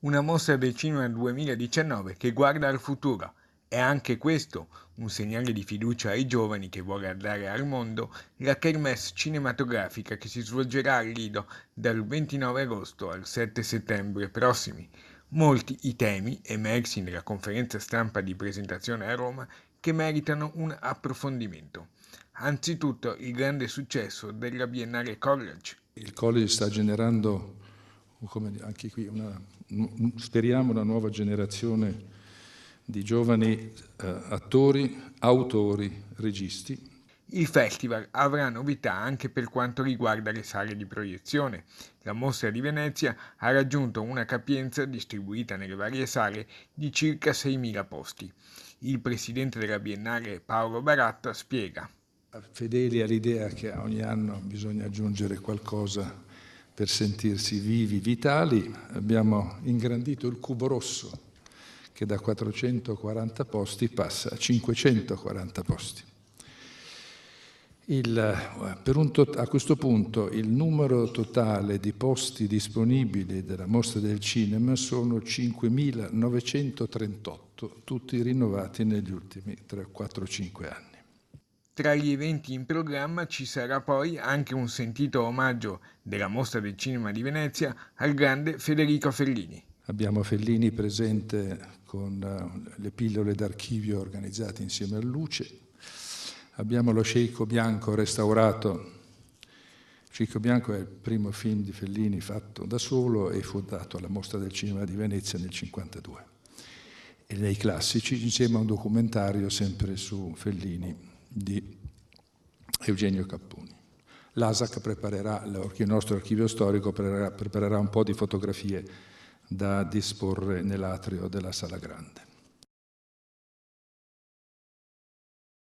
Una mostra del cinema 2019 che guarda al futuro. È anche questo un segnale di fiducia ai giovani che vuole dare al mondo la Kermesse cinematografica che si svolgerà al Lido dal 29 agosto al 7 settembre prossimi. Molti i temi emersi nella conferenza stampa di presentazione a Roma che meritano un approfondimento. Anzitutto il grande successo della Biennale College. Il college sta generando, anche qui, speriamo una nuova generazione di giovani attori, autori, registi. Il festival avrà novità anche per quanto riguarda le sale di proiezione. La Mostra di Venezia ha raggiunto una capienza distribuita nelle varie sale di circa 6.000 posti. Il presidente della Biennale Paolo Baratta spiega. Fedeli all'idea che ogni anno bisogna aggiungere qualcosa per sentirsi vivi, vitali, abbiamo ingrandito il cubo rosso che da 440 posti passa a 540 posti. A questo punto il numero totale di posti disponibili della Mostra del Cinema sono 5.938, tutti rinnovati negli ultimi 3, 4, 5 anni. Tra gli eventi in programma ci sarà poi anche un sentito omaggio della Mostra del Cinema di Venezia al grande Federico Fellini. Abbiamo Fellini presente con le pillole d'archivio organizzate insieme a Luce. Abbiamo lo Sceicco Bianco restaurato. Sceicco Bianco è il primo film di Fellini fatto da solo e fu dato alla Mostra del Cinema di Venezia nel 1952. E nei classici, insieme a un documentario sempre su Fellini di Eugenio Capponi. L'ASAC preparerà, il nostro archivio storico preparerà un po' di fotografie da disporre nell'atrio della Sala Grande.